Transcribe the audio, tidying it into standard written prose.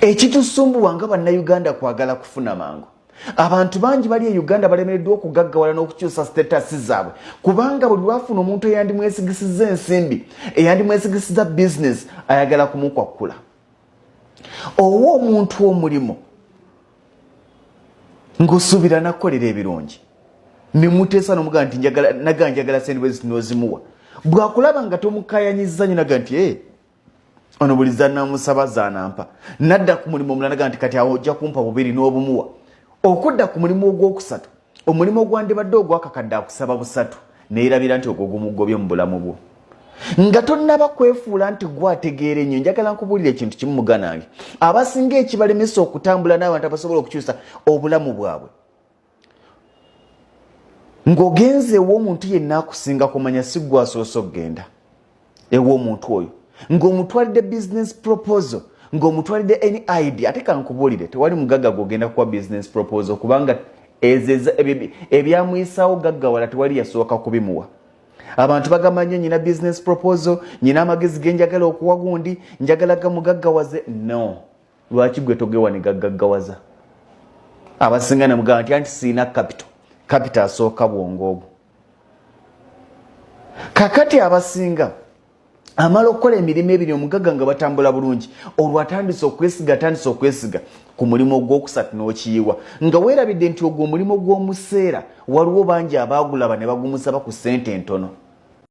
Ekitusumbuwa nga bannayuganda kwagala kufuna mangu. Abantu bangi bali e Uganda balemereddwa okugaggawala n'okukyusa status zaabwe kubanga buli lwafuna omuntu eyandimwesigisiza ensimbi eyandimwesigisiza business ayagala kumukwakkula. Owo omuntu omulimo ng'osuubira nakukolera ebirungi ne muteesa n'omugaa nti njagala sente bwe zinozimuwa bw'akulaba nga tomukayanyiza nnyo naga nti ono buli zannamusaba zanampa nadda ku mulimu omulala naga nti kati awo ojja kumpa bubiri n'obumuwa. Okudda ku mulimu ogwokusatu omulimu ogwandibadde ogwakakadde akusaba busatu neerabira nti ogwo gumugobye mu bulamu bwo nga tonnaba kwefuula nti gwategeera ennyo. Njagala nkubuulira ekintu kimu muganange, abasinga ekibalemesa okutambula n'abantu abasobola okukyusa obulamu bwabwe ng'ogenze ew'omuntu yenna akusinga kumanya si gwe asoose okugenda ew'omuntu oyo ng'omutwalidde business proposal ng'omutwalidde any idea. Ate kankubuulire tewali mugagga gw'ogenda kuwa business proposal kubanga ebyamuyisaawo gaggawala tewali yasooka kubimuwa. Abantu bagamba nnyo nyina business proposal, nyina amagezi ge njagala okuwa gundi, njagala gamugaggawaze. No, lwaki gwe togewa ne gaggaggawaza? Abasinga ne mugamba nti siina capital asooka bwongo obwo. Kakati abasinga amala okukola emirimu ebiri omugagga nga batambula bulungi olwo atandise okwesiga ku mulimu ogwokusatu n'okiyiwa nga weerabidde nti ogwo omulimu gw'omuseera waliwo bangi abaagulaba ne bagumusaba ku ssente entono.